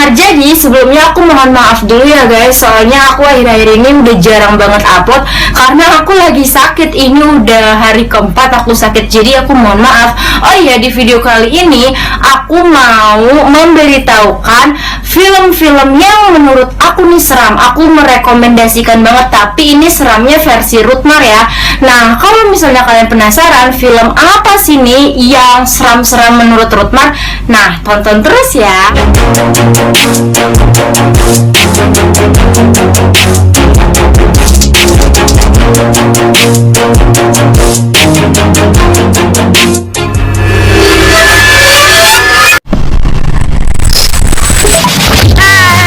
Nah, jadi sebelumnya aku mohon maaf dulu ya guys, soalnya aku akhir-akhir ini udah jarang banget upload karena aku lagi sakit. Ini udah hari keempat aku sakit, jadi aku mohon maaf. Oh iya, di video kali ini aku mau memberitahukan film-film yang menurut aku nih seram. Aku merekomendasikan banget, tapi ini seramnya versi Rutmar ya. Nah, kalau misalnya kalian penasaran film apa sih nih yang seram-seram menurut Rutmar, nah tonton terus ya.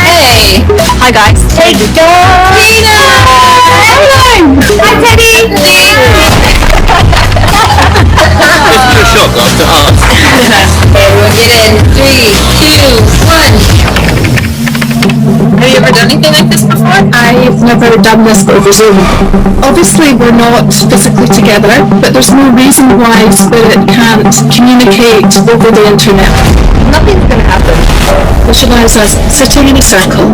Hey! Hi guys. Hey guys! Tina! Hello! Hi Teddy! A shock after us. Okay, we'll get in. 3, 2, 1. Have you ever done anything like this before? I've never done this over Zoom. Obviously, we're not physically together, but there's no reason why Spirit can't communicate over the internet. Nothing's gonna happen. Visualize us sitting in a circle.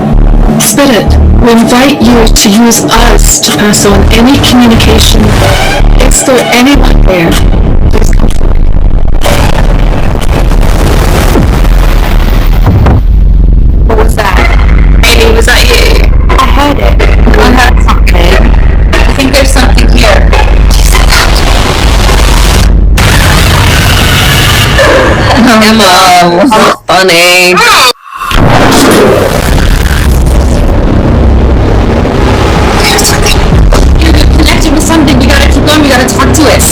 Spirit, we invite you to use us to pass on any communication. Is there anyone there? Please come forward. What was that? Amy, was that you? I heard it. I heard something. I think there's something here. Emma, funny. You're connected with something. You gotta keep going. You gotta talk to it.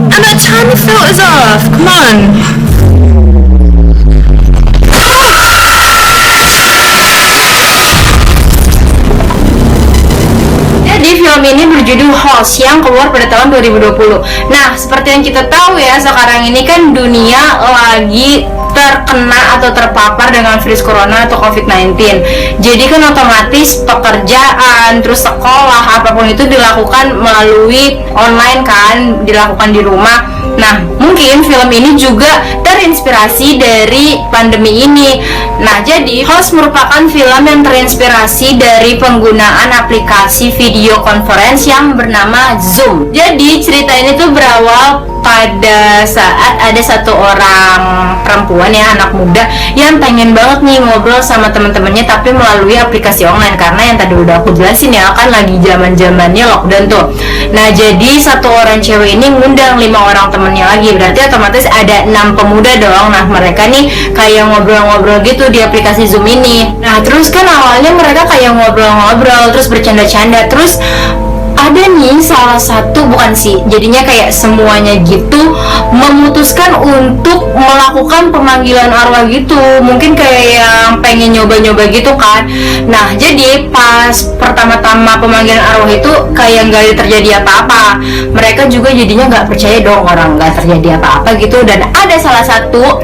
Emma, turn the filters off. Come on. Jadi film ini berjudul Host yang keluar pada tahun 2020. Nah, seperti yang kita tahu ya, sekarang ini kan dunia lagi terkena atau terpapar dengan virus corona atau COVID-19. Jadi kan otomatis pekerjaan, terus sekolah, apapun itu dilakukan melalui online kan, dilakukan di rumah. Nah, mungkin film ini juga terinspirasi dari pandemi ini. Nah, jadi Host merupakan film yang terinspirasi dari penggunaan aplikasi video conference yang bernama Zoom. Jadi cerita ini tuh berawal pada saat ada satu orang perempuan ya, anak muda yang pengen banget nih ngobrol sama teman-temannya tapi melalui aplikasi online, karena yang tadi udah aku jelasin ya, kan lagi zaman-zamannya lockdown tuh. Nah, jadi satu orang cewek ini ngundang 5 orang temennya lagi, berarti otomatis ada 6 pemuda dong. Nah, mereka nih kayak ngobrol-ngobrol gitu di aplikasi Zoom ini. Nah, terus kan awalnya mereka kayak ngobrol-ngobrol terus bercanda-canda, terus ada nih salah satu, bukan sih, jadinya kayak semuanya gitu memutuskan untuk melakukan pemanggilan arwah gitu, mungkin kayak yang pengen nyoba-nyoba gitu kan. Nah, jadi pas pertama-tama pemanggilan arwah itu kayak nggak terjadi apa-apa, mereka juga jadinya nggak percaya dong orang nggak terjadi apa-apa gitu. Dan ada salah satu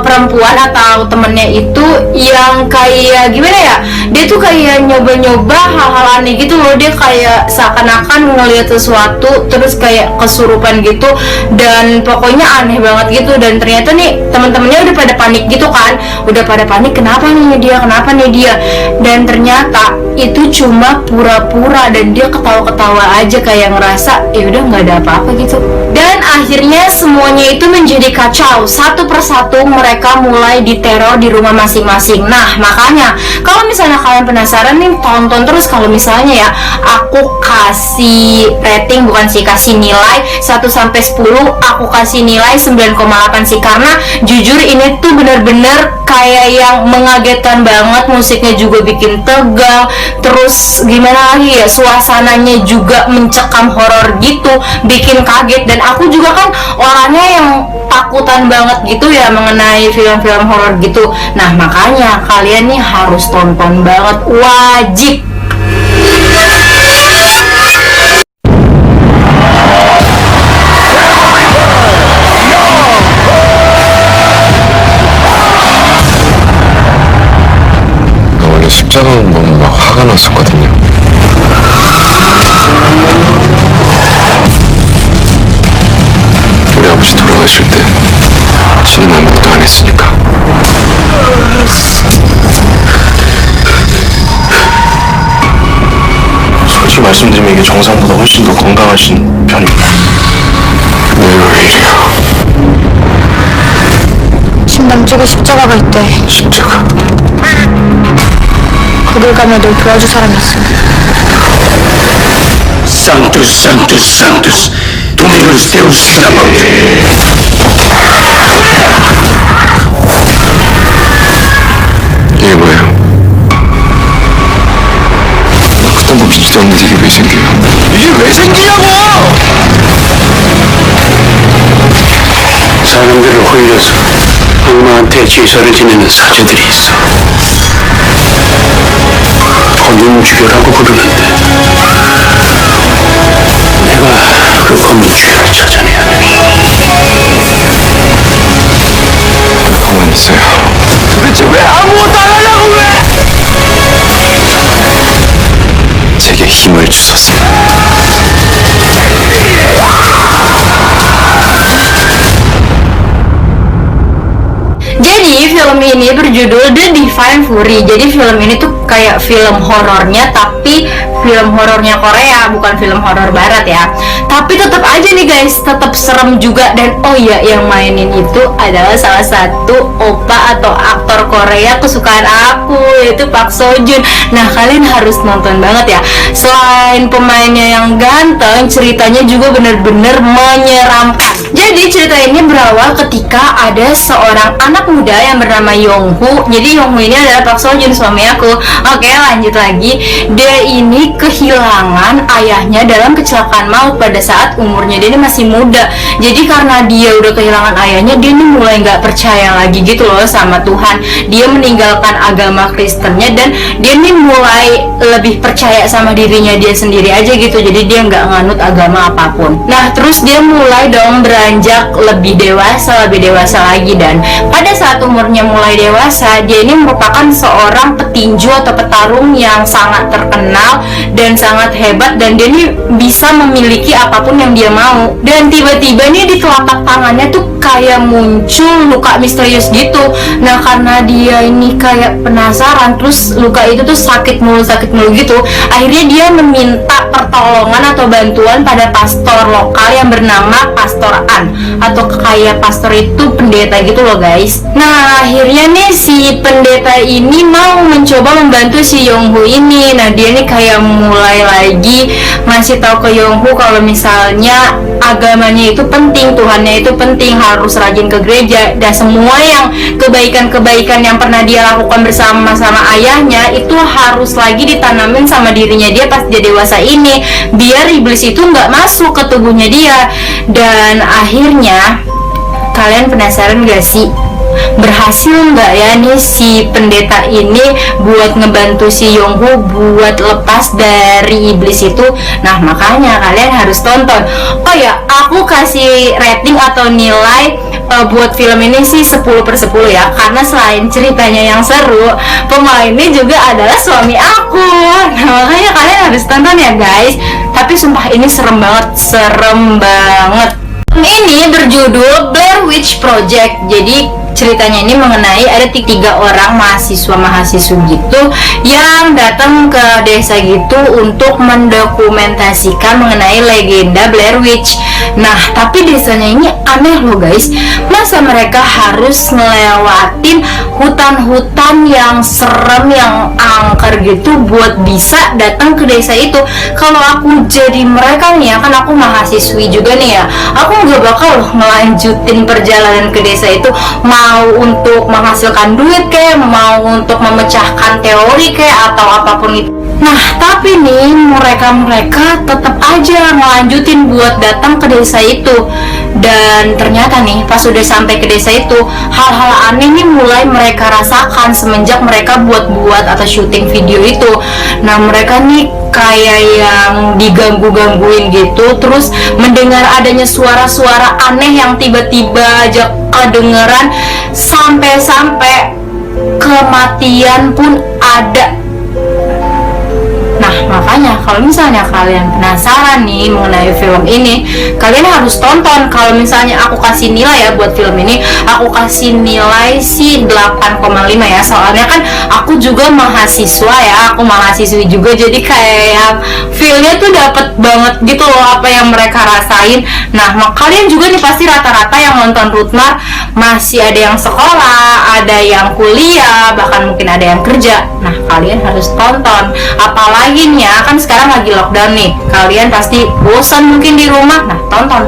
perempuan atau temennya itu yang kayak gimana ya, dia tuh kayak nyoba-nyoba hal-hal aneh gitu loh. Dia kayak seakan-akan ngelihat sesuatu terus kayak kesurupan gitu, dan pokoknya aneh banget gitu. Dan ternyata nih teman-temannya udah pada panik gitu kan, udah pada panik, kenapa nih dia, dan ternyata itu cuma pura-pura dan dia ketawa-ketawa aja kayak ngerasa ya udah nggak ada apa-apa gitu. Dan akhirnya semuanya itu menjadi kacau, satu persatu mereka mulai diteror di rumah masing-masing. Nah, makanya kalau misalnya kalian penasaran nih, tonton terus. Kalau misalnya ya, aku kasih rating, bukan sih, kasih nilai 1 sampai 10, aku kasih nilai 9,8 sih, karena jujur ini tuh bener-bener kayak yang mengagetkan banget. Musiknya juga bikin tegang, terus gimana lagi ya, suasananya juga mencekam, horor gitu, bikin kaget. Dan aku juga kan orangnya yang takutan banget gitu ya mengenai film-film horor gitu. Nah, makanya kalian nih harus tonton banget, wajib. 나왔었거든요. 우리 아버지 돌아가실 때 저는 아무것도 안 했으니까. 솔직히 말씀드리면 이게 정상보다 훨씬 더 건강하신 편입니다. 내가 왜 이래요? 신당 쪽에 십자가가 있대. 십자가. 거길 가면 널 도와줄 사람이 있어. Sanctus, Sanctus, Sanctus, Dominus Deus Sabaoth. 이게 뭐예요? 그딴 거 믿지도 않는데 이게 왜 생겨요? 이게 왜 생기냐고! 사람들을 홀려서 악마한테 제사를 지내는 사제들이 있어. 검은주교라고 부르는데 내가 그 검은주교를 찾아내야 돼. 가만히 있어요. 도대체 왜 아무것도 안 하려고 왜? 제게 힘을 주소서. Jadi film ini berjudul The Divine Fury. Jadi film ini tuh kayak film horornya, tapi film horornya Korea, bukan film horor barat ya. Tapi tetap aja nih guys, tetap serem juga. Dan oh ya, yang mainin itu adalah salah satu oppa atau aktor Korea kesukaan aku, yaitu Park Seo Joon. Nah, kalian harus nonton banget ya. Selain pemainnya yang ganteng, ceritanya juga bener-bener menyeramkan. Jadi cerita ini berawal ketika ada seorang anak muda yang bernama Yonghu. Jadi Yonghu ini adalah Park Seo Joon, suami aku. Oke, lanjut lagi. Dia ini kehilangan ayahnya dalam kecelakaan maut pada saat umurnya dia ini masih muda. Jadi karena dia udah kehilangan ayahnya, dia ini mulai nggak percaya lagi gitu loh sama Tuhan. Dia meninggalkan agama Kristennya dan dia ini mulai lebih percaya sama dirinya dia sendiri aja gitu. Jadi dia nggak nganut agama apapun. Nah, terus dia mulai dong beranjak lebih dewasa lagi. Dan pada saat umurnya mulai dewasa, dia ini merupakan seorang petinju atau petarung yang sangat terkenal dan sangat hebat, dan dia ini bisa memiliki apapun yang dia mau. Dan tiba-tiba nih di telapak tangannya tuh kayak muncul luka misterius gitu. Nah, karena dia ini kayak penasaran, terus luka itu tuh sakit mulu gitu, akhirnya dia meminta pertolongan atau bantuan pada pastor lokal yang bernama Pastor An, atau kayak pastor itu pendeta gitu loh guys. Nah, akhirnya nih si pendeta ini mau mencoba membantu si Yonghu ini. Nah, dia nih kayak mulai lagi ngasih tahu ke Yonghu kalau misalnya agamanya itu penting, Tuhannya itu penting, harus rajin ke gereja, dan semua yang kebaikan-kebaikan yang pernah dia lakukan bersama-sama ayahnya itu harus lagi ditanamin sama dirinya dia pas dia dewasa ini, biar iblis itu nggak masuk ke tubuhnya dia. Dan akhirnya kalian penasaran gak sih, berhasil nggak ya nih si pendeta ini buat ngebantu si Yonghu buat lepas dari iblis itu? Nah, makanya kalian harus tonton. Oh ya, aku kasih rating atau nilai buat film ini sih 10/10 ya, karena selain ceritanya yang seru, pemainnya juga adalah suami aku. Nah, makanya kalian harus tonton ya guys. Tapi sumpah ini serem banget. Ini berjudul Blair Witch Project. Jadi ceritanya ini mengenai ada 3 orang mahasiswa gitu yang datang ke desa gitu untuk mendokumentasikan mengenai legenda Blair Witch. Nah, tapi desanya ini aneh loh guys. Masa mereka harus ngelewatin hutan-hutan yang serem, yang angker gitu buat bisa datang ke desa itu. Kalau aku jadi mereka nih ya, kan aku mahasiswi juga nih ya, aku nggak bakal loh ngelanjutin perjalanan ke desa itu, mau untuk menghasilkan duit kayak, mau untuk memecahkan teori kayak, atau apapun itu. Nah, tapi nih mereka tetap aja ngelanjutin buat datang ke desa itu. Dan ternyata nih pas udah sampai ke desa itu, hal-hal aneh nih mulai mereka rasakan semenjak mereka buat atau syuting video itu. Nah, mereka nih kayak yang diganggu-gangguin gitu, terus mendengar adanya suara-suara aneh yang tiba-tiba aja kedengeran, sampai-sampai kematian pun ada. makanya kalau misalnya kalian penasaran nih mengenai film ini, kalian harus tonton. Kalau misalnya aku kasih nilai ya buat film ini, aku kasih nilai sih 8,5 ya. Soalnya kan aku juga mahasiswa ya, aku mahasiswi juga, jadi kayak yang feel-nya tuh dapet banget gitu loh apa yang mereka rasain. Nah, kalian juga nih pasti rata-rata yang nonton Ruthmar masih ada yang sekolah, ada yang kuliah, bahkan mungkin ada yang kerja. Nah, kalian harus tonton. Apalagi nih ya, kan sekarang lagi lockdown nih. Kalian pasti bosan mungkin di rumah. Nah, tonton.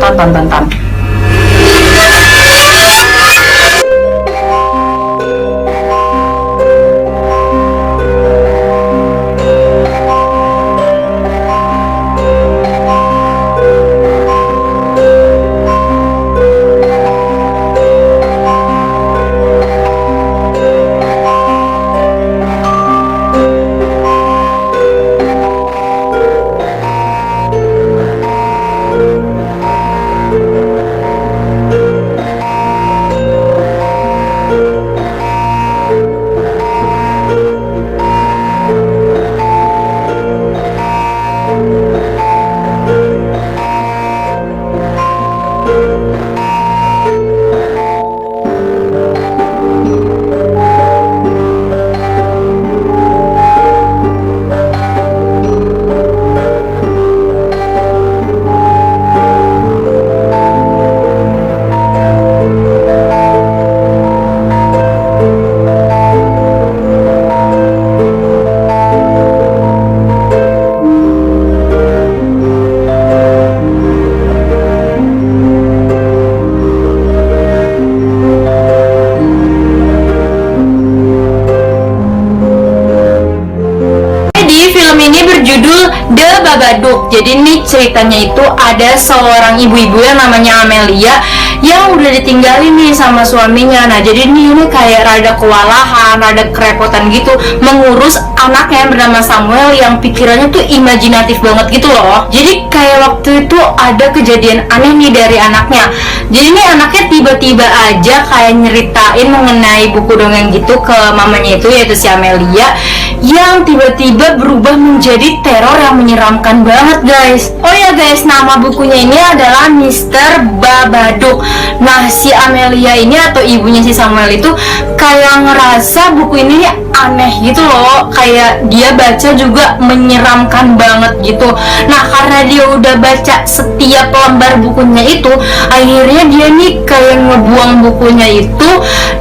Berjudul The Babadook. Jadi ini ceritanya itu ada seorang ibu-ibu yang namanya Amelia yang udah ditinggalin nih sama suaminya. Nah, jadi ini kayak rada kewalahan, rada kerepotan gitu mengurus anaknya yang bernama Samuel yang pikirannya tuh imajinatif banget gitu loh. Jadi kayak waktu itu ada kejadian aneh nih dari anaknya. Jadi ini anaknya tiba-tiba aja kayak nyeritain mengenai buku dongeng gitu ke mamanya itu, yaitu si Amelia, yang tiba-tiba berubah menjadi teror yang menyeramkan banget guys. Oh ya guys, nama bukunya ini adalah Mr. Babadook. Nah, si Amelia ini atau ibunya si Samuel itu kayak ngerasa buku ini aneh gitu loh, kayak dia baca juga menyeramkan banget gitu. Nah, karena dia udah baca setiap lembar bukunya itu, akhirnya dia nih kayak ngebuang bukunya itu,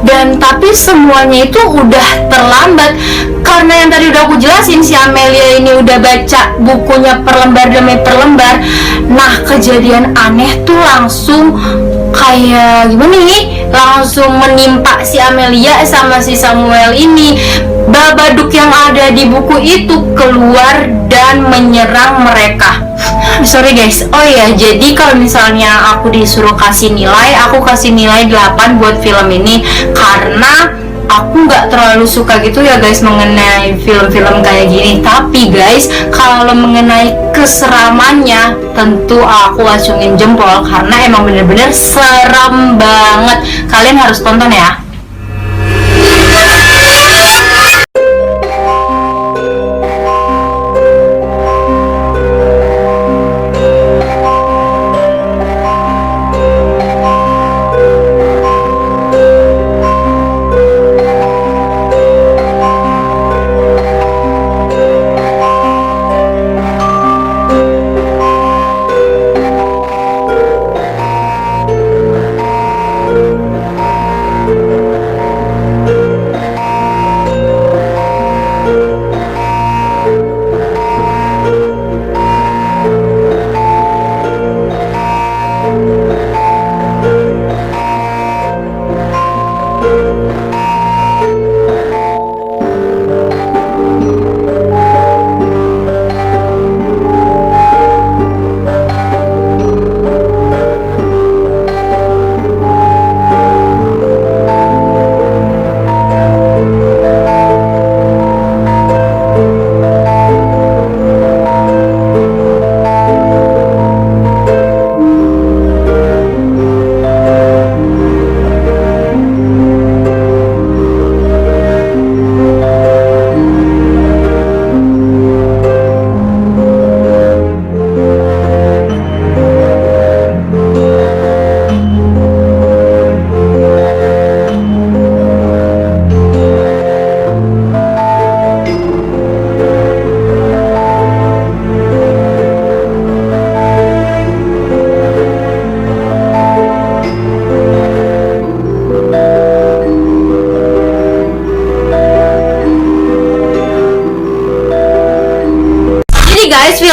dan tapi semuanya itu udah terlambat. Karena yang tadi udah aku jelasin, si Amelia ini udah baca bukunya per lembar demi per lembar. Nah, kejadian aneh tuh langsung kayak gimana nih, langsung menimpa si Amelia sama si Samuel ini. Babadook yang ada di buku itu keluar dan menyerang mereka. Sorry guys, oh ya, jadi kalau misalnya aku disuruh kasih nilai, aku kasih nilai 8 buat film ini. Karena aku nggak terlalu suka gitu ya guys mengenai film-film kayak gini. Tapi guys, kalau mengenai keseramannya, tentu aku acungin jempol karena emang bener-bener serem banget. Kalian harus tonton ya.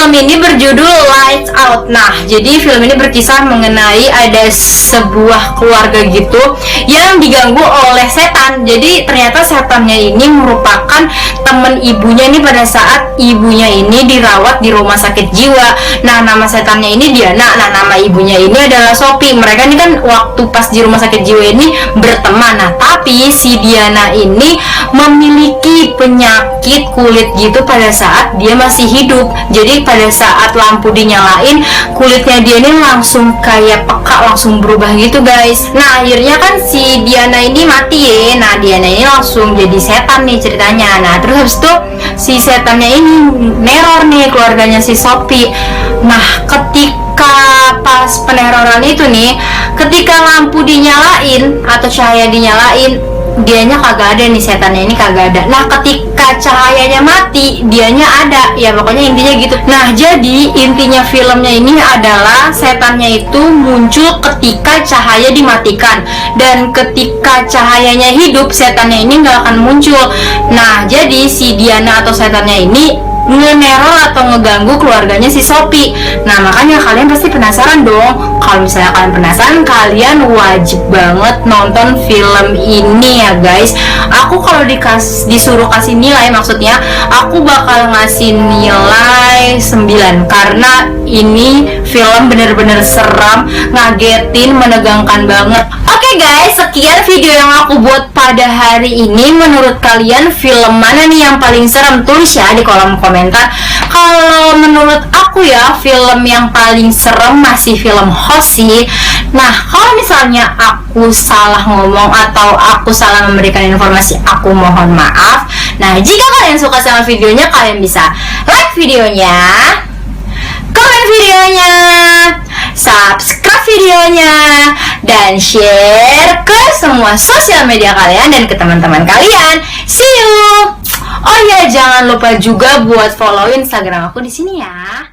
film ini berjudul Lights Out. Nah, jadi film ini berkisah mengenai ada sebuah keluarga gitu yang diganggu oleh setan. Jadi ternyata setannya ini merupakan teman ibunya nih pada saat ibunya ini dirawat di rumah sakit jiwa. Nah, nama setannya ini Diana. Nah, nama ibunya ini adalah Sophie. Mereka ini kan waktu pas di rumah sakit jiwa ini berteman. Nah, tapi si Diana ini memiliki penyakit kulit gitu pada saat dia masih hidup. Jadi pada saat lampu dinyalain, kulitnya dia ini langsung kayak peka, langsung berubah gitu guys. Nah, akhirnya kan si Diana ini mati ya. Nah, Diana ini langsung jadi setan nih ceritanya. Nah, terus habis itu si setannya ini neror nih keluarganya si Sophie. Nah, ketika pas peneroran itu nih, ketika lampu dinyalain atau cahaya dinyalain, dianya kagak ada nih, setannya ini kagak ada. Nah, ketika cahayanya mati, dianya ada. Ya pokoknya intinya gitu. Nah, jadi intinya filmnya ini adalah setannya itu muncul ketika cahaya dimatikan, dan ketika cahayanya hidup, setannya ini nggak akan muncul. Nah, jadi si Diana atau setannya ini ngeneror atau ngeganggu keluarganya si Sophie. Nah, makanya kalian pasti penasaran dong. Kalau misalnya kalian penasaran, kalian wajib banget nonton film ini ya guys. Aku kalau disuruh kasih nilai, maksudnya aku bakal ngasih nilai 9 karena ini film bener-bener seram, ngagetin, menegangkan banget. Oke guys, sekian video yang aku buat pada hari ini. Menurut kalian film mana nih yang paling serem? Tulis ya di kolom komentar. Kalau menurut aku ya, film yang paling serem masih film Host sih. Nah, kalau misalnya aku salah ngomong atau aku salah memberikan informasi, aku mohon maaf. Nah, jika kalian suka sama videonya, kalian bisa like videonya, komen videonya, subscribe videonya, dan share ke semua sosial media kalian dan ke teman-teman kalian. See you. Oh ya, jangan lupa juga buat follow Instagram aku di sini ya.